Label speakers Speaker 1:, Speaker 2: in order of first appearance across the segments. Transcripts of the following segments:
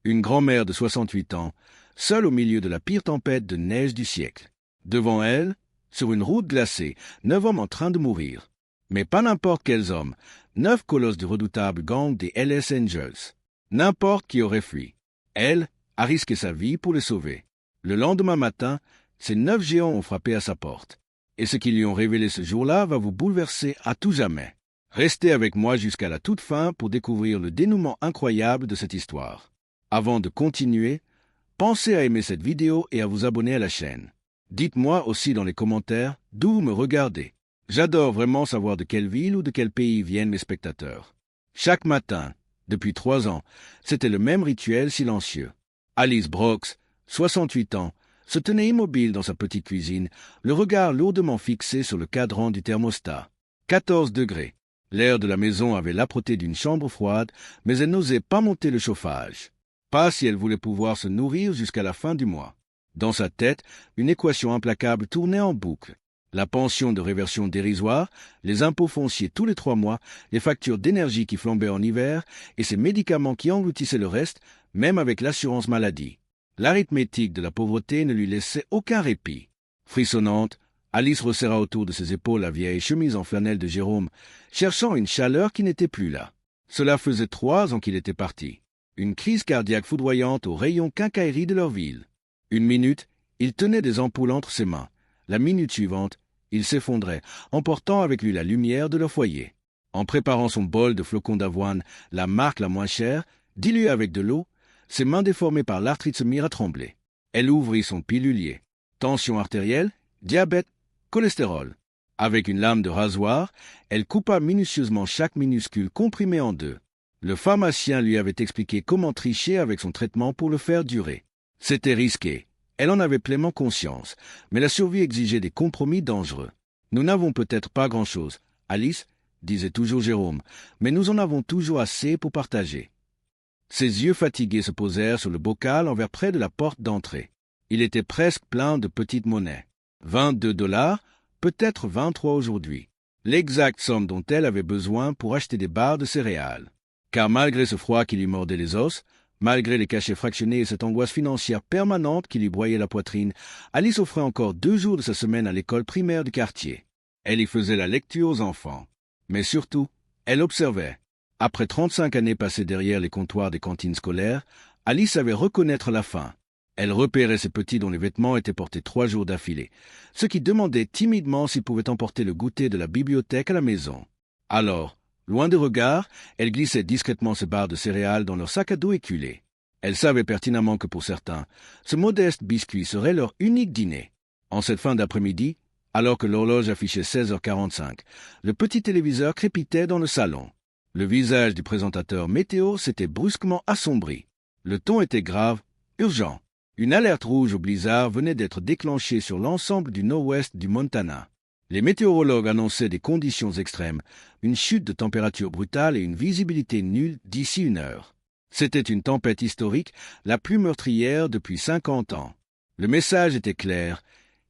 Speaker 1: Une grand-mère de 68 ans, seule au milieu de la pire tempête de neige du siècle. Devant elle, sur une route glacée, 9 hommes en train de mourir. Mais pas n'importe quels hommes, 9 colosses du redoutable gang des Hells Angels. N'importe qui aurait fui. Elle a risqué sa vie pour les sauver. Le lendemain matin, ces 9 géants ont frappé à sa porte. Et ce qu'ils lui ont révélé ce jour-là va vous bouleverser à tout jamais. Restez avec moi jusqu'à la toute fin pour découvrir le dénouement incroyable de cette histoire. Avant de continuer, pensez à aimer cette vidéo et à vous abonner à la chaîne. Dites-moi aussi dans les commentaires d'où vous me regardez. J'adore vraiment savoir de quelle ville ou de quel pays viennent mes spectateurs. Chaque matin, depuis 3 ans, c'était le même rituel silencieux. Alice Brooks, 68 ans, se tenait immobile dans sa petite cuisine, le regard lourdement fixé sur le cadran du thermostat. 14 degrés. L'air de la maison avait l'âpreté d'une chambre froide, mais elle n'osait pas monter le chauffage. Pas si elle voulait pouvoir se nourrir jusqu'à la fin du mois. Dans sa tête, une équation implacable tournait en boucle. La pension de réversion dérisoire, les impôts fonciers tous les 3 mois, les factures d'énergie qui flambaient en hiver et ces médicaments qui engloutissaient le reste, même avec l'assurance maladie. L'arithmétique de la pauvreté ne lui laissait aucun répit. Frissonnante, Alice resserra autour de ses épaules la vieille chemise en flanelle de Jérôme, cherchant une chaleur qui n'était plus là. Cela faisait 3 ans qu'il était parti. Une crise cardiaque foudroyante aux rayons quincaillerie de leur ville. Une minute, il tenait des ampoules entre ses mains. La minute suivante, il s'effondrait, emportant avec lui la lumière de leur foyer. En préparant son bol de flocons d'avoine, la marque la moins chère, diluée avec de l'eau, ses mains déformées par l'arthrite se mirent à trembler. Elle ouvrit son pilulier. Tension artérielle, diabète, cholestérol. Avec une lame de rasoir, elle coupa minutieusement chaque minuscule comprimé en 2. Le pharmacien lui avait expliqué comment tricher avec son traitement pour le faire durer. C'était risqué. Elle en avait pleinement conscience, mais la survie exigeait des compromis dangereux. Nous n'avons peut-être pas grand-chose, Alice, disait toujours Jérôme, mais nous en avons toujours assez pour partager. Ses yeux fatigués se posèrent sur le bocal en vers près de la porte d'entrée. Il était presque plein de petites monnaies. 22 $, peut-être 23 aujourd'hui. L'exacte somme dont elle avait besoin pour acheter des barres de céréales. Car malgré ce froid qui lui mordait les os, malgré les cachets fractionnés et cette angoisse financière permanente qui lui broyait la poitrine, Alice offrait encore 2 jours de sa semaine à l'école primaire du quartier. Elle y faisait la lecture aux enfants. Mais surtout, elle observait. Après 35 années passées derrière les comptoirs des cantines scolaires, Alice savait reconnaître la faim. Elle repérait ces petits dont les vêtements étaient portés 3 jours d'affilée, ceux qui demandaient timidement s'ils pouvaient emporter le goûter de la bibliothèque à la maison. Alors, loin des regards, elle glissait discrètement ses barres de céréales dans leur sac à dos éculé. Elle savait pertinemment que pour certains, ce modeste biscuit serait leur unique dîner. En cette fin d'après-midi, alors que l'horloge affichait 16h45, le petit téléviseur crépitait dans le salon. Le visage du présentateur météo s'était brusquement assombri. Le ton était grave, urgent. Une alerte rouge au blizzard venait d'être déclenchée sur l'ensemble du nord-ouest du Montana. Les météorologues annonçaient des conditions extrêmes, une chute de température brutale et une visibilité nulle d'ici 1 heure. C'était une tempête historique, la plus meurtrière depuis 50 ans. Le message était clair.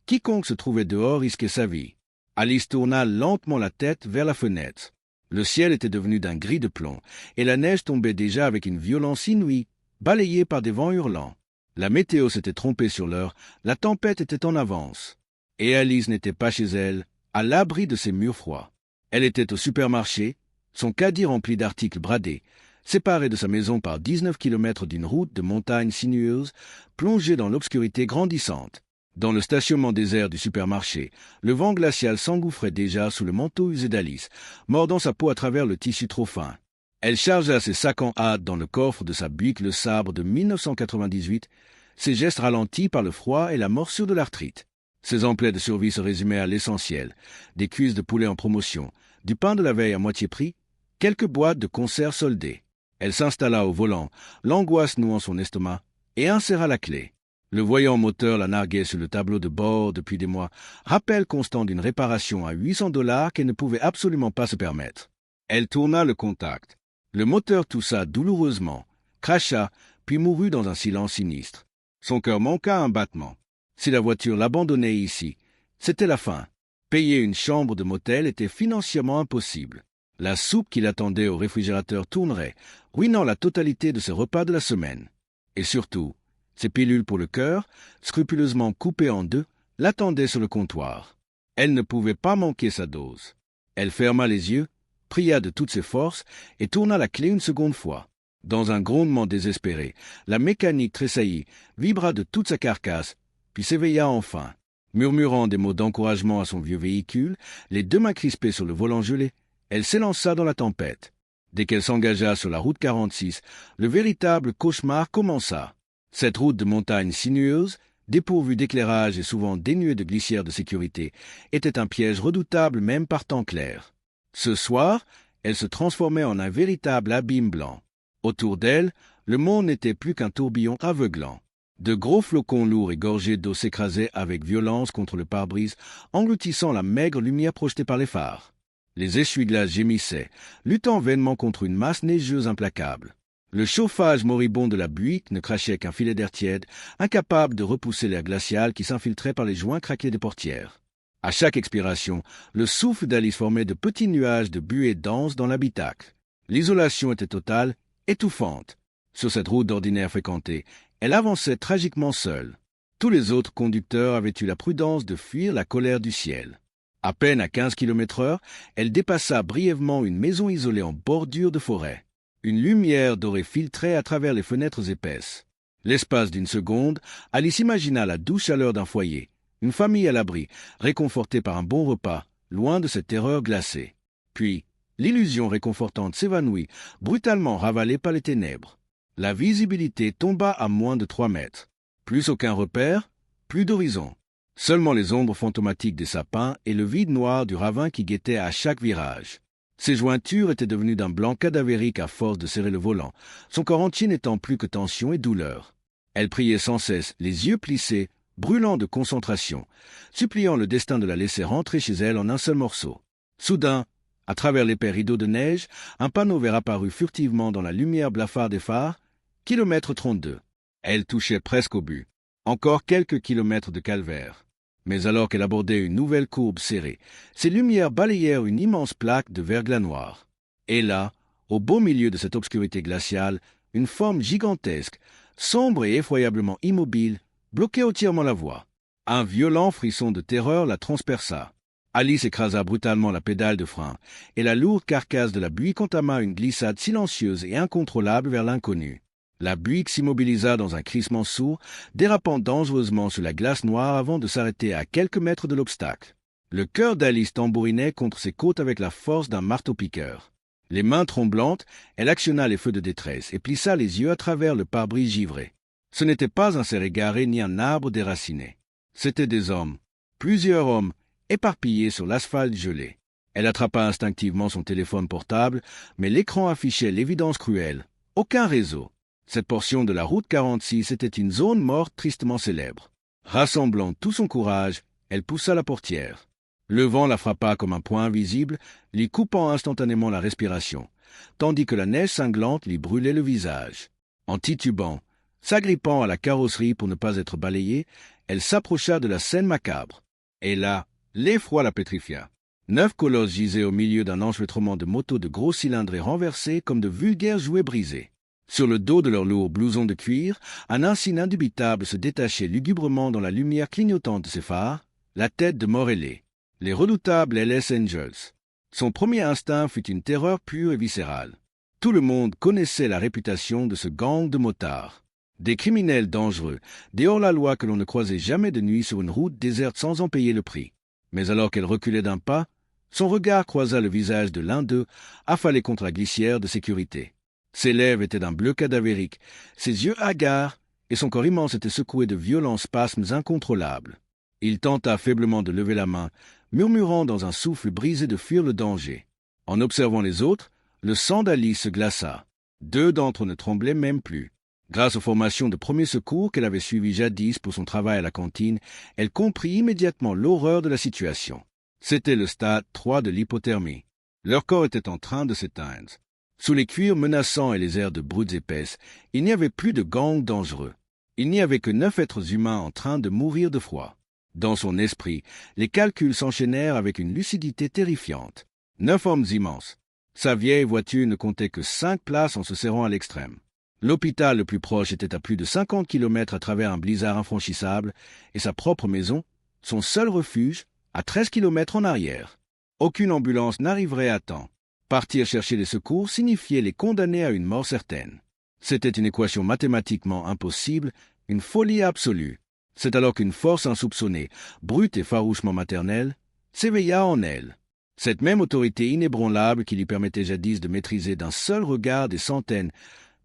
Speaker 1: Quiconque se trouvait dehors risquait sa vie. Alice tourna lentement la tête vers la fenêtre. Le ciel était devenu d'un gris de plomb, et la neige tombait déjà avec une violence inouïe, balayée par des vents hurlants. La météo s'était trompée sur l'heure, la tempête était en avance. Et Alice n'était pas chez elle, à l'abri de ses murs froids. Elle était au supermarché, son caddie rempli d'articles bradés, séparé de sa maison par 19 kilomètres d'une route de montagne sinueuse, plongée dans l'obscurité grandissante. Dans le stationnement désert du supermarché, le vent glacial s'engouffrait déjà sous le manteau usé d'Alice, mordant sa peau à travers le tissu trop fin. Elle chargea ses sacs en hâte dans le coffre de sa Buick Le Sabre de 1998, ses gestes ralentis par le froid et la morsure de l'arthrite. Ses emplets de survie se résumaient à l'essentiel, des cuisses de poulet en promotion, du pain de la veille à moitié prix, quelques boîtes de conserves soldées. Elle s'installa au volant, l'angoisse nouant son estomac, et inséra la clé. Le voyant moteur la narguait sur le tableau de bord depuis des mois, rappel constant d'une réparation à 800 $ qu'elle ne pouvait absolument pas se permettre. Elle tourna le contact. Le moteur toussa douloureusement, cracha, puis mourut dans un silence sinistre. Son cœur manqua un battement. Si la voiture l'abandonnait ici, c'était la fin. Payer une chambre de motel était financièrement impossible. La soupe qui l'attendait au réfrigérateur tournerait, ruinant la totalité de ses repas de la semaine. Et surtout, ses pilules pour le cœur, scrupuleusement coupées en deux, l'attendaient sur le comptoir. Elle ne pouvait pas manquer sa dose. Elle ferma les yeux, pria de toutes ses forces et tourna la clé une seconde fois. Dans un grondement désespéré, la mécanique tressaillit, vibra de toute sa carcasse, puis s'éveilla enfin. Murmurant des mots d'encouragement à son vieux véhicule, les deux mains crispées sur le volant gelé, elle s'élança dans la tempête. Dès qu'elle s'engagea sur la route 46, le véritable cauchemar commença. Cette route de montagne sinueuse, dépourvue d'éclairage et souvent dénuée de glissières de sécurité, était un piège redoutable même par temps clair. Ce soir, elle se transformait en un véritable abîme blanc. Autour d'elle, le monde n'était plus qu'un tourbillon aveuglant. De gros flocons lourds et gorgés d'eau s'écrasaient avec violence contre le pare-brise, engloutissant la maigre lumière projetée par les phares. Les essuie-glaces gémissaient, luttant vainement contre une masse neigeuse implacable. Le chauffage moribond de la Buick ne crachait qu'un filet d'air tiède, incapable de repousser l'air glacial qui s'infiltrait par les joints craquelés des portières. À chaque expiration, le souffle d'Alice formait de petits nuages de buée dense dans l'habitacle. L'isolation était totale, étouffante. Sur cette route d'ordinaire fréquentée, elle avançait tragiquement seule. Tous les autres conducteurs avaient eu la prudence de fuir la colère du ciel. À peine à 15 km/h, elle dépassa brièvement une maison isolée en bordure de forêt. Une lumière dorée filtrait à travers les fenêtres épaisses. L'espace d'une seconde, Alice imagina la douce chaleur d'un foyer, une famille à l'abri, réconfortée par un bon repas, loin de cette terreur glacée. Puis, l'illusion réconfortante s'évanouit, brutalement ravalée par les ténèbres. La visibilité tomba à moins de 3 mètres. Plus aucun repère, plus d'horizon. Seulement les ombres fantomatiques des sapins et le vide noir du ravin qui guettait à chaque virage. Ses jointures étaient devenues d'un blanc cadavérique à force de serrer le volant, son corps entier n'étant plus que tension et douleur. Elle priait sans cesse, les yeux plissés, brûlant de concentration, suppliant le destin de la laisser rentrer chez elle en un seul morceau. Soudain, à travers l'épais rideau de neige, un panneau vert apparut furtivement dans la lumière blafarde des phares, kilomètre 32. Elle touchait presque au but. Encore quelques kilomètres de calvaire. Mais alors qu'elle abordait une nouvelle courbe serrée, ses lumières balayèrent une immense plaque de verglas noir. Et là, au beau milieu de cette obscurité glaciale, une forme gigantesque, sombre et effroyablement immobile, bloquait entièrement la voie. Un violent frisson de terreur la transperça. Alice écrasa brutalement la pédale de frein, et la lourde carcasse de la Buick entama une glissade silencieuse et incontrôlable vers l'inconnu. La Buick s'immobilisa dans un crissement sourd, dérapant dangereusement sur la glace noire avant de s'arrêter à quelques mètres de l'obstacle. Le cœur d'Alice tambourinait contre ses côtes avec la force d'un marteau-piqueur. Les mains tremblantes, elle actionna les feux de détresse et plissa les yeux à travers le pare-brise givré. Ce n'était pas un cerf égaré ni un arbre déraciné. C'étaient des hommes, plusieurs hommes, éparpillés sur l'asphalte gelé. Elle attrapa instinctivement son téléphone portable, mais l'écran affichait l'évidence cruelle. Aucun réseau. Cette portion de la route 46 était une zone morte tristement célèbre. Rassemblant tout son courage, elle poussa la portière. Le vent la frappa comme un poing invisible, lui coupant instantanément la respiration, tandis que la neige cinglante lui brûlait le visage. En titubant, s'agrippant à la carrosserie pour ne pas être balayée, elle s'approcha de la scène macabre. Et là, l'effroi la pétrifia. 9 colosses gisaient au milieu d'un enchevêtrement de motos de gros cylindres et renversés comme de vulgaires jouets brisés. Sur le dos de leurs lourds blousons de cuir, un insigne indubitable se détachait lugubrement dans la lumière clignotante de ses phares, la tête de Morellet, les redoutables LS Angels. Son premier instinct fut une terreur pure et viscérale. Tout le monde connaissait la réputation de ce gang de motards. Des criminels dangereux, des hors-la-loi que l'on ne croisait jamais de nuit sur une route déserte sans en payer le prix. Mais alors qu'elle reculait d'un pas, son regard croisa le visage de l'un d'eux, affalé contre la glissière de sécurité. Ses lèvres étaient d'un bleu cadavérique, ses yeux hagards, et son corps immense était secoué de violents spasmes incontrôlables. Il tenta faiblement de lever la main, murmurant dans un souffle brisé de fuir le danger. En observant les autres, le sang d'Alice se glaça. 2 d'entre eux ne tremblaient même plus. Grâce aux formations de premiers secours qu'elle avait suivies jadis pour son travail à la cantine, elle comprit immédiatement l'horreur de la situation. C'était le stade 3 de l'hypothermie. Leur corps était en train de s'éteindre. Sous les cuirs menaçants et les airs de brutes épaisses, il n'y avait plus de gang dangereux. Il n'y avait que 9 êtres humains en train de mourir de froid. Dans son esprit, les calculs s'enchaînèrent avec une lucidité terrifiante. 9 hommes immenses. Sa vieille voiture ne comptait que 5 places en se serrant à l'extrême. L'hôpital le plus proche était à plus de 50 kilomètres à travers un blizzard infranchissable, et sa propre maison, son seul refuge, à 13 kilomètres en arrière. Aucune ambulance n'arriverait à temps. Partir chercher les secours signifiait les condamner à une mort certaine. C'était une équation mathématiquement impossible, une folie absolue. C'est alors qu'une force insoupçonnée, brute et farouchement maternelle, s'éveilla en elle. Cette même autorité inébranlable qui lui permettait jadis de maîtriser d'un seul regard des centaines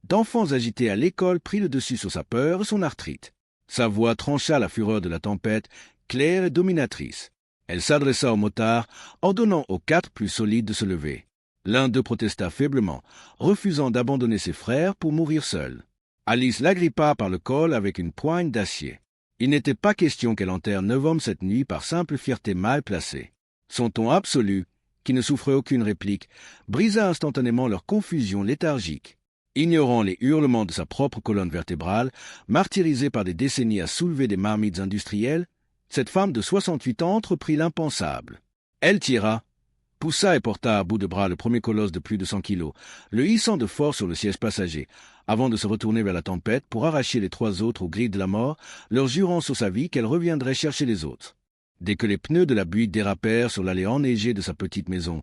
Speaker 1: d'enfants agités à l'école prit le dessus sur sa peur et son arthrite. Sa voix trancha la fureur de la tempête, claire et dominatrice. Elle s'adressa aux motards, ordonnant aux 4 plus solides de se lever. L'un d'eux protesta faiblement, refusant d'abandonner ses frères pour mourir seul. Alice l'agrippa par le col avec une poigne d'acier. Il n'était pas question qu'elle enterre 9 hommes cette nuit par simple fierté mal placée. Son ton absolu, qui ne souffrait aucune réplique, brisa instantanément leur confusion léthargique. Ignorant les hurlements de sa propre colonne vertébrale, martyrisée par des décennies à soulever des marmites industrielles, cette femme de 68 ans entreprit l'impensable. Elle tira, poussa et porta à bout de bras le premier colosse de plus de 100 kilos, le hissant de force sur le siège passager, avant de se retourner vers la tempête pour arracher les 3 autres aux grilles de la mort, leur jurant sur sa vie qu'elle reviendrait chercher les autres. Dès que les pneus de la butte dérapèrent sur l'allée enneigée de sa petite maison,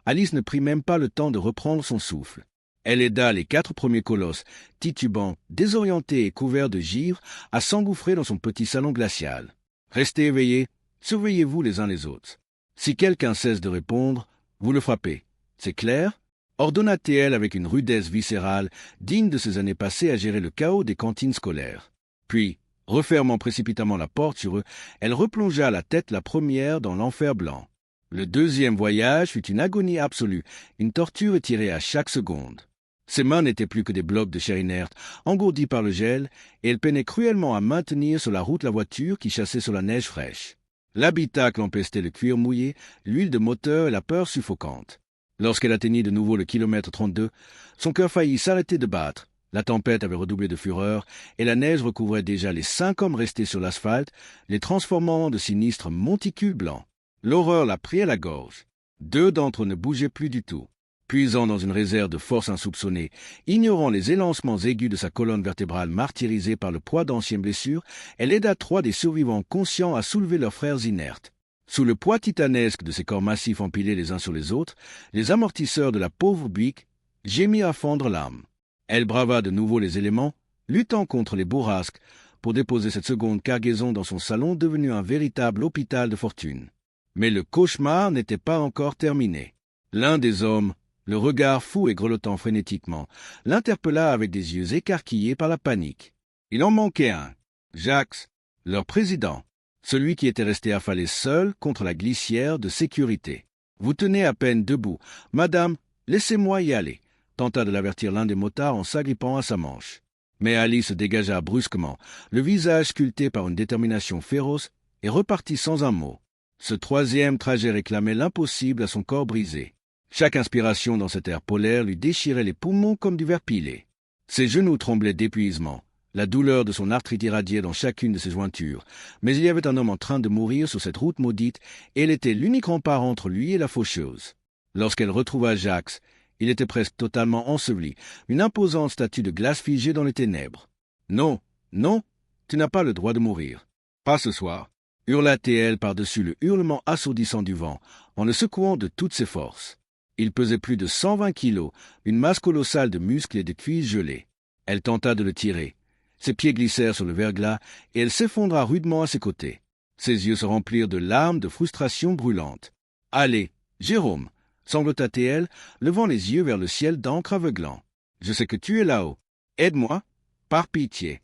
Speaker 1: Alice ne prit même pas le temps de reprendre son souffle. Elle aida les 4 premiers colosses, titubants, désorientés et couverts de givre, à s'engouffrer dans son petit salon glacial. Restez éveillés, surveillez-vous les uns les autres. Si quelqu'un cesse de répondre, vous le frappez. C'est clair? Ordonna-t-elle avec une rudesse viscérale, digne de ses années passées à gérer le chaos des cantines scolaires. Puis, refermant précipitamment la porte sur eux, elle replongea la tête la première dans l'enfer blanc. Le deuxième voyage fut une agonie absolue, une torture étirée à chaque seconde. Ses mains n'étaient plus que des blocs de chair inerte, engourdis par le gel, et elle peinait cruellement à maintenir sur la route la voiture qui chassait sur la neige fraîche. L'habitacle empestait le cuir mouillé, l'huile de moteur et la peur suffocante. Lorsqu'elle atteignit de nouveau le kilomètre 32, son cœur faillit s'arrêter de battre. La tempête avait redoublé de fureur, et la neige recouvrait déjà les 5 hommes restés sur l'asphalte, les transformant en de sinistres monticules blancs. L'horreur la prit à la gorge. 2 d'entre eux ne bougeaient plus du tout. Puisant dans une réserve de force insoupçonnée, ignorant les élancements aigus de sa colonne vertébrale martyrisée par le poids d'anciennes blessures, elle aida 3 des survivants conscients à soulever leurs frères inertes. Sous le poids titanesque de ces corps massifs empilés les uns sur les autres, les amortisseurs de la pauvre Buick gémirent à fendre l'âme. Elle brava de nouveau les éléments, luttant contre les bourrasques, pour déposer cette seconde cargaison dans son salon devenu un véritable hôpital de fortune. Mais le cauchemar n'était pas encore terminé. L'un des hommes, le regard fou et grelottant frénétiquement, l'interpella avec des yeux écarquillés par la panique. Il en manquait un, Jacques, leur président, celui qui était resté affalé seul contre la glissière de sécurité. « Vous tenez à peine debout. Madame, laissez-moi y aller », tenta de l'avertir l'un des motards en s'agrippant à sa manche. Mais Alice se dégagea brusquement, le visage sculpté par une détermination féroce, et repartit sans un mot. Ce troisième trajet réclamait l'impossible à son corps brisé. Chaque inspiration dans cet air polaire lui déchirait les poumons comme du verre pilé. Ses genoux tremblaient d'épuisement. La douleur de son arthrite irradiait dans chacune de ses jointures. Mais il y avait un homme en train de mourir sur cette route maudite, et elle était l'unique rempart entre lui et la faucheuse. Lorsqu'elle retrouva Jacques, il était presque totalement enseveli, une imposante statue de glace figée dans les ténèbres. « Non, non, tu n'as pas le droit de mourir. Pas ce soir. » hurla-t-elle par-dessus le hurlement assourdissant du vent, en le secouant de toutes ses forces. Il pesait plus de 120 kilos, une masse colossale de muscles et de cuisses gelées. Elle tenta de le tirer. Ses pieds glissèrent sur le verglas et elle s'effondra rudement à ses côtés. Ses yeux se remplirent de larmes de frustration brûlante. « Allez, Jérôme !» sanglota-t-elle, levant les yeux vers le ciel d'encre aveuglant. « Je sais que tu es là-haut. Aide-moi, par pitié. »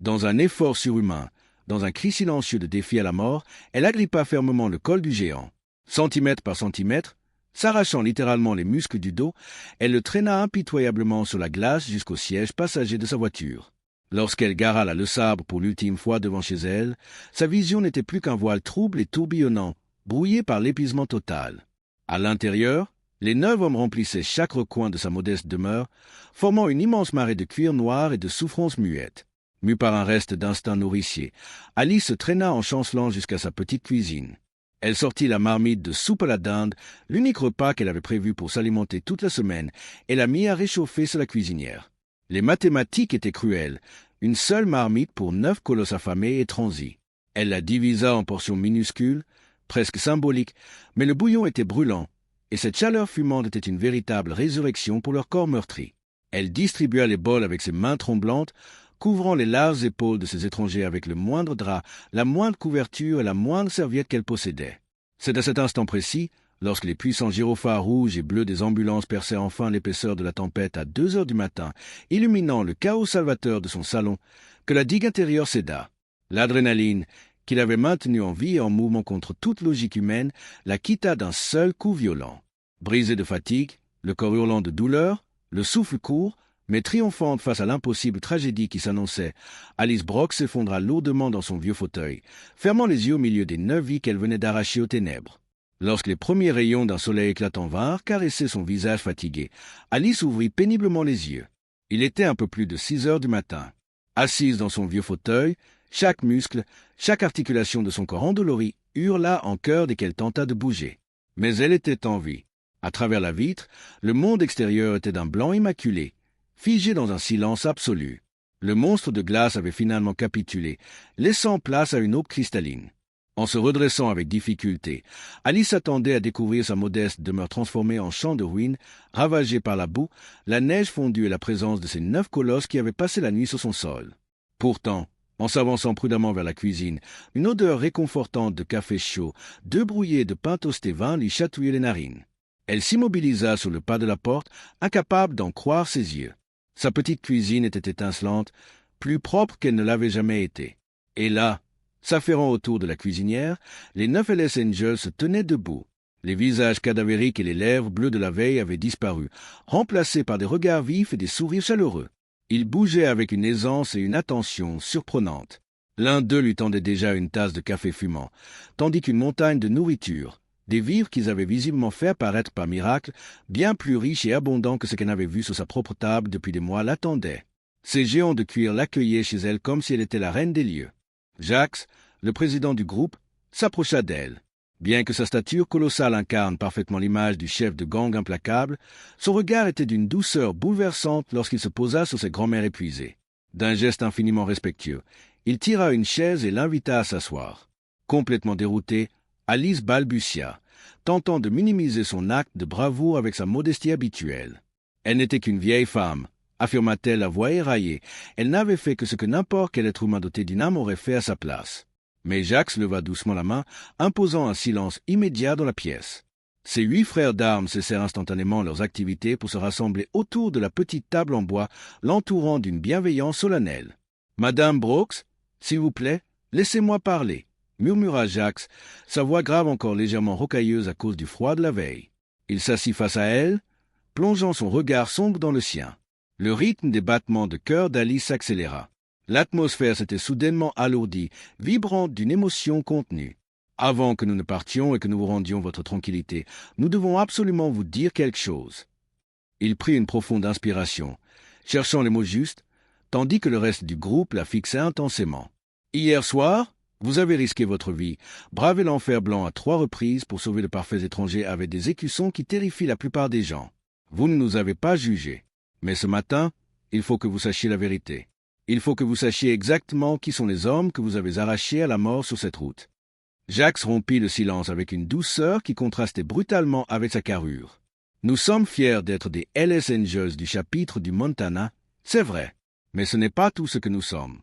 Speaker 1: Dans un effort surhumain, dans un cri silencieux de défi à la mort, elle agrippa fermement le col du géant. Centimètre par centimètre, s'arrachant littéralement les muscles du dos, elle le traîna impitoyablement sur la glace jusqu'au siège passager de sa voiture. Lorsqu'elle gara la Le Sabre pour l'ultime fois devant chez elle, sa vision n'était plus qu'un voile trouble et tourbillonnant, brouillé par l'épuisement total. À l'intérieur, les 9 hommes remplissaient chaque recoin de sa modeste demeure, formant une immense marée de cuir noir et de souffrances muettes. Mue par un reste d'instinct nourricier, Alice se traîna en chancelant jusqu'à sa petite cuisine. Elle sortit la marmite de soupe à la dinde, l'unique repas qu'elle avait prévu pour s'alimenter toute la semaine, et la mit à réchauffer sur la cuisinière. Les mathématiques étaient cruelles. Une seule marmite pour 9 colosses affamés et transis. Elle la divisa en portions minuscules, presque symboliques, mais le bouillon était brûlant, et cette chaleur fumante était une véritable résurrection pour leur corps meurtri. Elle distribua les bols avec ses mains tremblantes, couvrant les larges épaules de ces étrangers avec le moindre drap, la moindre couverture et la moindre serviette qu'elle possédait. C'est à cet instant précis, lorsque les puissants gyrophares rouges et bleus des ambulances perçaient enfin l'épaisseur de la tempête à 2 heures du matin, illuminant le chaos salvateur de son salon, que la digue intérieure céda. L'adrénaline, qui l'avait maintenue en vie et en mouvement contre toute logique humaine, la quitta d'un seul coup violent. Brisée de fatigue, le corps hurlant de douleur, le souffle court, mais triomphante face à l'impossible tragédie qui s'annonçait, Alice Brock s'effondra lourdement dans son vieux fauteuil, fermant les yeux au milieu des 9 vies qu'elle venait d'arracher aux ténèbres. Lorsque les premiers rayons d'un soleil éclatant vinrent caresser son visage fatigué, Alice ouvrit péniblement les yeux. Il était un peu plus de 6 heures du matin. Assise dans son vieux fauteuil, chaque muscle, chaque articulation de son corps endolori hurla en chœur dès qu'elle tenta de bouger. Mais elle était en vie. À travers la vitre, le monde extérieur était d'un blanc immaculé, figé dans un silence absolu. Le monstre de glace avait finalement capitulé, laissant place à une aube cristalline. En se redressant avec difficulté, Alice s'attendait à découvrir sa modeste demeure transformée en champ de ruines, ravagée par la boue, la neige fondue et la présence de ces 9 colosses qui avaient passé la nuit sur son sol. Pourtant, en s'avançant prudemment vers la cuisine, une odeur réconfortante de café chaud, d'œufs brouillés et de pain toasté vint lui chatouiller les narines. Elle s'immobilisa sur le pas de la porte, incapable d'en croire ses yeux. Sa petite cuisine était étincelante, plus propre qu'elle ne l'avait jamais été. Et là, s'affairant autour de la cuisinière, les 9 Hells Angels se tenaient debout. Les visages cadavériques et les lèvres bleues de la veille avaient disparu, remplacés par des regards vifs et des sourires chaleureux. Ils bougeaient avec une aisance et une attention surprenantes. L'un d'eux lui tendait déjà une tasse de café fumant, tandis qu'une montagne de nourriture, des vivres qu'ils avaient visiblement fait apparaître par miracle, bien plus riches et abondants que ce qu'elle n'avait vu sur sa propre table depuis des mois, l'attendaient. Ces géants de cuir l'accueillaient chez elle comme si elle était la reine des lieux. Jacques, le président du groupe, s'approcha d'elle. Bien que sa stature colossale incarne parfaitement l'image du chef de gang implacable, son regard était d'une douceur bouleversante lorsqu'il se posa sur cette grand-mère épuisée. D'un geste infiniment respectueux, il tira une chaise et l'invita à s'asseoir. Complètement déroutée, Alice balbutia, tentant de minimiser son acte de bravoure avec sa modestie habituelle. Elle n'était qu'une vieille femme, affirma-t-elle à voix éraillée. Elle n'avait fait que ce que n'importe quel être humain doté d'une âme aurait fait à sa place. Mais Jacques leva doucement la main, imposant un silence immédiat dans la pièce. Ses 8 frères d'armes cessèrent instantanément leurs activités pour se rassembler autour de la petite table en bois, l'entourant d'une bienveillance solennelle. « Madame Brooks, s'il vous plaît, laissez-moi parler », murmura Jacques, sa voix grave encore légèrement rocailleuse à cause du froid de la veille. Il s'assit face à elle, plongeant son regard sombre dans le sien. Le rythme des battements de cœur d'Alice s'accéléra. L'atmosphère s'était soudainement alourdie, vibrante d'une émotion contenue. « Avant que nous ne partions et que nous vous rendions votre tranquillité, nous devons absolument vous dire quelque chose. » Il prit une profonde inspiration, cherchant les mots justes, tandis que le reste du groupe la fixait intensément. « Hier soir, vous avez risqué votre vie, bravé l'enfer blanc à 3 reprises pour sauver de parfaits étrangers avec des écussons qui terrifient la plupart des gens. Vous ne nous avez pas jugés. Mais ce matin, il faut que vous sachiez la vérité. Il faut que vous sachiez exactement qui sont les hommes que vous avez arrachés à la mort sur cette route. » Jacques rompit le silence avec une douceur qui contrastait brutalement avec sa carrure. « Nous sommes fiers d'être des Hells Angels du chapitre du Montana, c'est vrai, mais ce n'est pas tout ce que nous sommes. »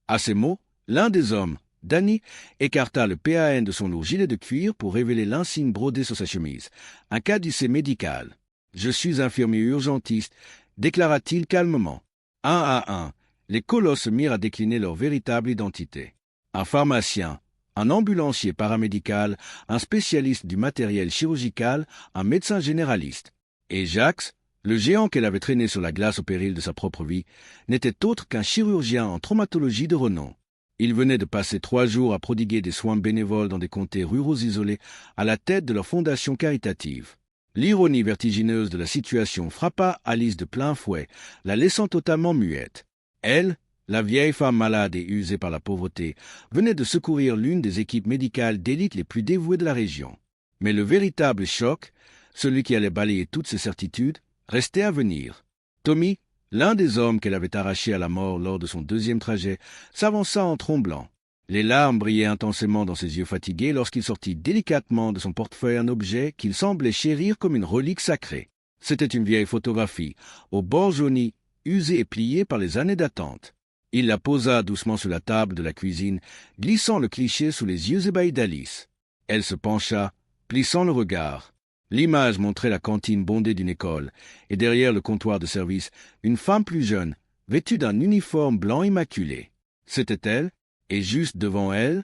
Speaker 1: À ces mots, l'un des hommes, Danny, écarta le PAN de son lourd gilet de cuir pour révéler l'insigne brodé sur sa chemise, un caducée médical. « Je suis infirmier urgentiste, » déclara-t-il calmement. Un à un, les colosses se mirent à décliner leur véritable identité. Un pharmacien, un ambulancier paramédical, un spécialiste du matériel chirurgical, un médecin généraliste. Et Jacques, le géant qu'elle avait traîné sur la glace au péril de sa propre vie, n'était autre qu'un chirurgien en traumatologie de renom. Il venait de passer 3 jours à prodiguer des soins bénévoles dans des comtés ruraux isolés à la tête de leur fondation caritative. L'ironie vertigineuse de la situation frappa Alice de plein fouet, la laissant totalement muette. Elle, la vieille femme malade et usée par la pauvreté, venait de secourir l'une des équipes médicales d'élite les plus dévouées de la région. Mais le véritable choc, celui qui allait balayer toutes ses certitudes, restait à venir. Tommy, L'un des hommes qu'elle avait arraché à la mort lors de son deuxième trajet s'avança en tremblant. Les larmes brillaient intensément dans ses yeux fatigués lorsqu'il sortit délicatement de son portefeuille un objet qu'il semblait chérir comme une relique sacrée. C'était une vieille photographie, aux bords jaunis, usée et pliée par les années d'attente. Il la posa doucement sur la table de la cuisine, glissant le cliché sous les yeux ébahis d'Alice. Elle se pencha, plissant le regard. L'image montrait la cantine bondée d'une école, et derrière le comptoir de service, une femme plus jeune, vêtue d'un uniforme blanc immaculé. C'était elle, et juste devant elle,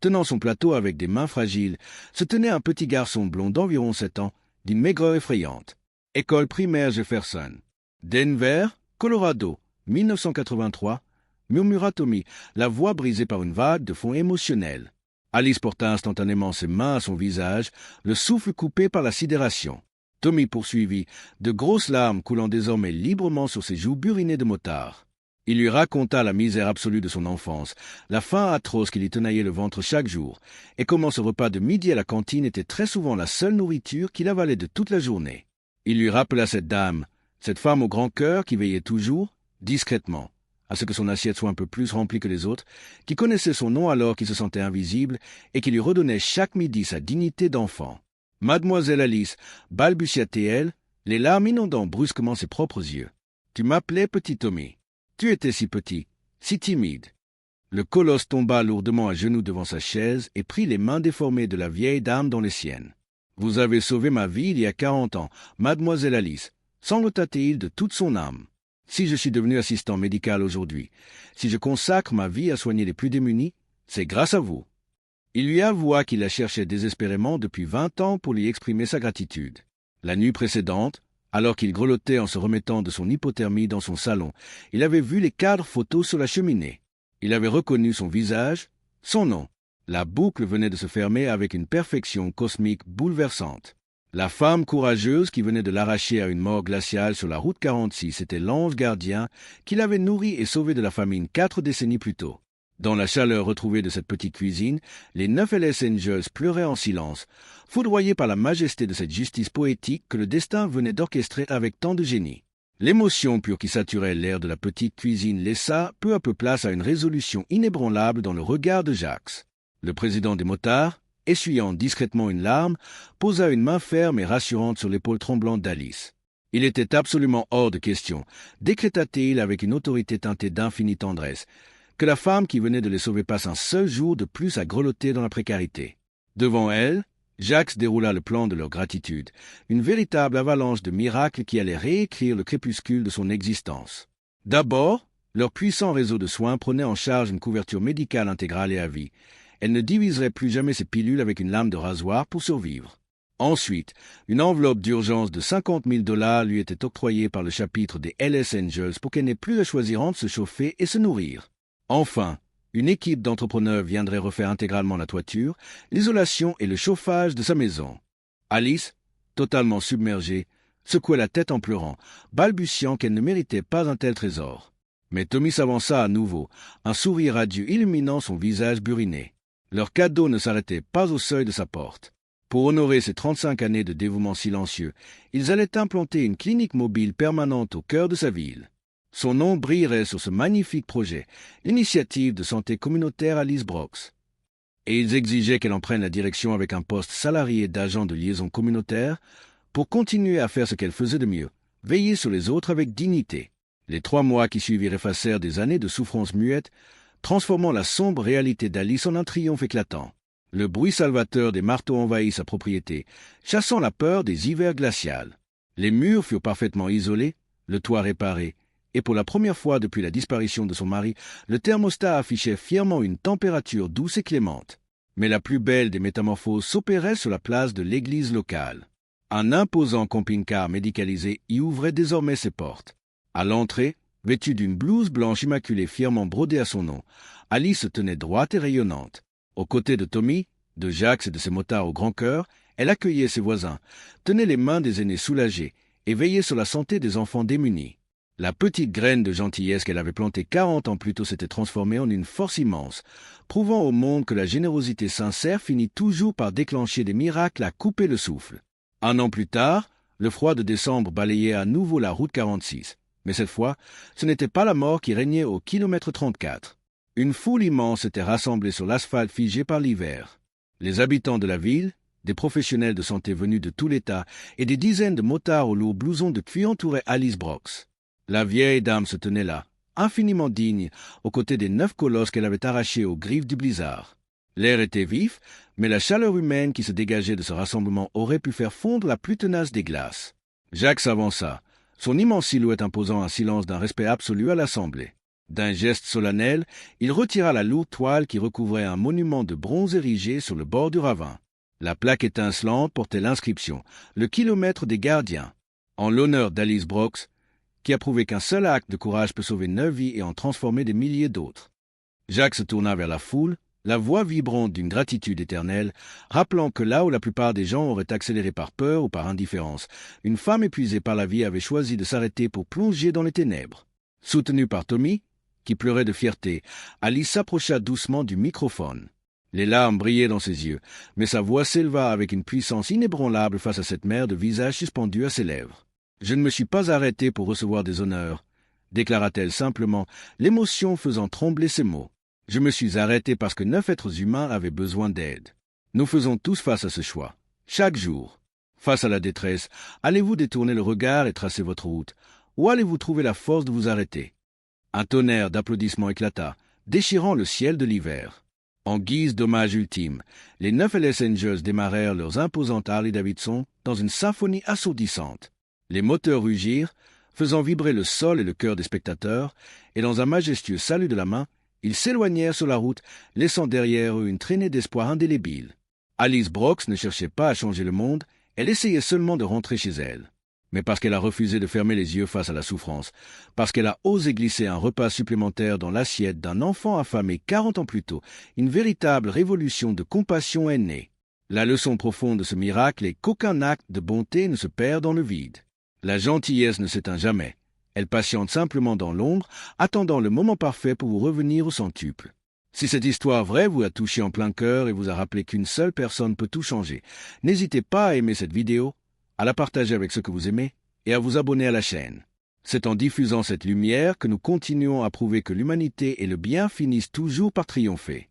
Speaker 1: tenant son plateau avec des mains fragiles, se tenait un petit garçon blond d'environ 7 ans, d'une maigreur effrayante. École primaire Jefferson. Denver, Colorado, 1983, murmura Tommy, la voix brisée par une vague de fond émotionnel. Alice porta instantanément ses mains à son visage, le souffle coupé par la sidération. Tommy poursuivit, de grosses larmes coulant désormais librement sur ses joues burinées de motard. Il lui raconta la misère absolue de son enfance, la faim atroce qui lui tenaillait le ventre chaque jour, et comment ce repas de midi à la cantine était très souvent la seule nourriture qu'il avalait de toute la journée. Il lui rappela cette dame, cette femme au grand cœur qui veillait toujours, discrètement, à ce que son assiette soit un peu plus remplie que les autres, qui connaissait son nom alors qu'il se sentait invisible et qui lui redonnait chaque midi sa dignité d'enfant. Mademoiselle Alice, balbutia-t-elle, les larmes inondant brusquement ses propres yeux. Tu m'appelais petit Tommy. Tu étais si petit, si timide. Le colosse tomba lourdement à genoux devant sa chaise et prit les mains déformées de la vieille dame dans les siennes. Vous avez sauvé ma vie il y a 40 ans, mademoiselle Alice, sanglota-t-il de toute son âme. Si je suis devenu assistant médical aujourd'hui, si je consacre ma vie à soigner les plus démunis, c'est grâce à vous. Il lui avoua qu'il la cherchait désespérément depuis 20 ans pour lui exprimer sa gratitude. La nuit précédente, alors qu'il grelottait en se remettant de son hypothermie dans son salon, il avait vu les cadres photos sur la cheminée. Il avait reconnu son visage, son nom. La boucle venait de se fermer avec une perfection cosmique bouleversante. La femme courageuse qui venait de l'arracher à une mort glaciale sur la route 46 était l'ange gardien qui l'avait nourri et sauvé de la famine 4 décennies plus tôt. Dans la chaleur retrouvée de cette petite cuisine, les 9 Hells Angels pleuraient en silence, foudroyés par la majesté de cette justice poétique que le destin venait d'orchestrer avec tant de génie. L'émotion pure qui saturait l'air de la petite cuisine laissa peu à peu place à une résolution inébranlable dans le regard de Jacques. Le président des motards, essuyant discrètement une larme, posa une main ferme et rassurante sur l'épaule tremblante d'Alice. Il était absolument hors de question, décréta-t-il avec une autorité teintée d'infinie tendresse, que la femme qui venait de les sauver passe un seul jour de plus à grelotter dans la précarité. Devant elle, Jacques déroula le plan de leur gratitude, une véritable avalanche de miracles qui allait réécrire le crépuscule de son existence. D'abord, leur puissant réseau de soins prenait en charge une couverture médicale intégrale et à vie. Elle ne diviserait plus jamais ses pilules avec une lame de rasoir pour survivre. Ensuite, une enveloppe d'urgence de $50 000 lui était octroyée par le chapitre des Hells Angels pour qu'elle n'ait plus à choisir entre se chauffer et se nourrir. Enfin, une équipe d'entrepreneurs viendrait refaire intégralement la toiture, l'isolation et le chauffage de sa maison. Alice, totalement submergée, secouait la tête en pleurant, balbutiant qu'elle ne méritait pas un tel trésor. Mais Tommy s'avança à nouveau, un sourire radieux illuminant son visage buriné. Leur cadeau ne s'arrêtait pas au seuil de sa porte. Pour honorer ces 35 années de dévouement silencieux, ils allaient implanter une clinique mobile permanente au cœur de sa ville. Son nom brillerait sur ce magnifique projet, l'initiative de santé communautaire Alice Brooks. Et ils exigeaient qu'elle en prenne la direction avec un poste salarié d'agent de liaison communautaire pour continuer à faire ce qu'elle faisait de mieux, veiller sur les autres avec dignité. Les 3 mois qui suivirent effacèrent des années de souffrance muette, transformant la sombre réalité d'Alice en un triomphe éclatant. Le bruit salvateur des marteaux envahit sa propriété, chassant la peur des hivers glaciales. Les murs furent parfaitement isolés, le toit réparé, et pour la première fois depuis la disparition de son mari, le thermostat affichait fièrement une température douce et clémente. Mais la plus belle des métamorphoses s'opérait sur la place de l'église locale. Un imposant camping-car médicalisé y ouvrait désormais ses portes. À l'entrée, vêtue d'une blouse blanche immaculée fièrement brodée à son nom, Alice se tenait droite et rayonnante. Aux côtés de Tommy, de Jacques et de ses motards au grand cœur, elle accueillait ses voisins, tenait les mains des aînés soulagés et veillait sur la santé des enfants démunis. La petite graine de gentillesse qu'elle avait plantée 40 ans plus tôt s'était transformée en une force immense, prouvant au monde que la générosité sincère finit toujours par déclencher des miracles à couper le souffle. 1 an plus tard, le froid de décembre balayait à nouveau la route 46. Mais cette fois, ce n'était pas la mort qui régnait au kilomètre 34. Une foule immense était rassemblée sur l'asphalte figé par l'hiver. Les habitants de la ville, des professionnels de santé venus de tout l'État et des dizaines de motards aux lourds blousons de pluie entouraient Alice Brooks. La vieille dame se tenait là, infiniment digne, aux côtés des 9 colosses qu'elle avait arrachés aux griffes du blizzard. L'air était vif, mais la chaleur humaine qui se dégageait de ce rassemblement aurait pu faire fondre la plus tenace des glaces. Jacques s'avança, son immense silhouette imposant un silence d'un respect absolu à l'assemblée. D'un geste solennel, il retira la lourde toile qui recouvrait un monument de bronze érigé sur le bord du ravin. La plaque étincelante portait l'inscription « Le kilomètre des gardiens », en l'honneur d'Alice Brooks, qui a prouvé qu'un seul acte de courage peut sauver 9 vies et en transformer des milliers d'autres. Jacques se tourna vers la foule, la voix vibrante d'une gratitude éternelle, rappelant que là où la plupart des gens auraient accéléré par peur ou par indifférence, une femme épuisée par la vie avait choisi de s'arrêter pour plonger dans les ténèbres. Soutenue par Tommy, qui pleurait de fierté, Alice s'approcha doucement du microphone. Les larmes brillaient dans ses yeux, mais sa voix s'éleva avec une puissance inébranlable face à cette mer de visage suspendu à ses lèvres. « Je ne me suis pas arrêtée pour recevoir des honneurs, » déclara-t-elle simplement, l'émotion faisant trembler ses mots. « Je me suis arrêtée parce que 9 êtres humains avaient besoin d'aide. Nous faisons tous face à ce choix, chaque jour. Face à la détresse, allez-vous détourner le regard et tracer votre route, ou allez-vous trouver la force de vous arrêter ?» Un tonnerre d'applaudissements éclata, déchirant le ciel de l'hiver. En guise d'hommage ultime, les 9 LS Angels démarrèrent leurs imposantes Harley-Davidson dans une symphonie assourdissante. Les moteurs rugirent, faisant vibrer le sol et le cœur des spectateurs, et dans un majestueux salut de la main, ils s'éloignèrent sur la route, laissant derrière eux une traînée d'espoir indélébile. Alice Brooks ne cherchait pas à changer le monde, elle essayait seulement de rentrer chez elle. Mais parce qu'elle a refusé de fermer les yeux face à la souffrance, parce qu'elle a osé glisser un repas supplémentaire dans l'assiette d'un enfant affamé 40 ans plus tôt, une véritable révolution de compassion est née. La leçon profonde de ce miracle est qu'aucun acte de bonté ne se perd dans le vide. La gentillesse ne s'éteint jamais. Elle patiente simplement dans l'ombre, attendant le moment parfait pour vous revenir au centuple. Si cette histoire vraie vous a touché en plein cœur et vous a rappelé qu'une seule personne peut tout changer, n'hésitez pas à aimer cette vidéo, à la partager avec ceux que vous aimez et à vous abonner à la chaîne. C'est en diffusant cette lumière que nous continuons à prouver que l'humanité et le bien finissent toujours par triompher.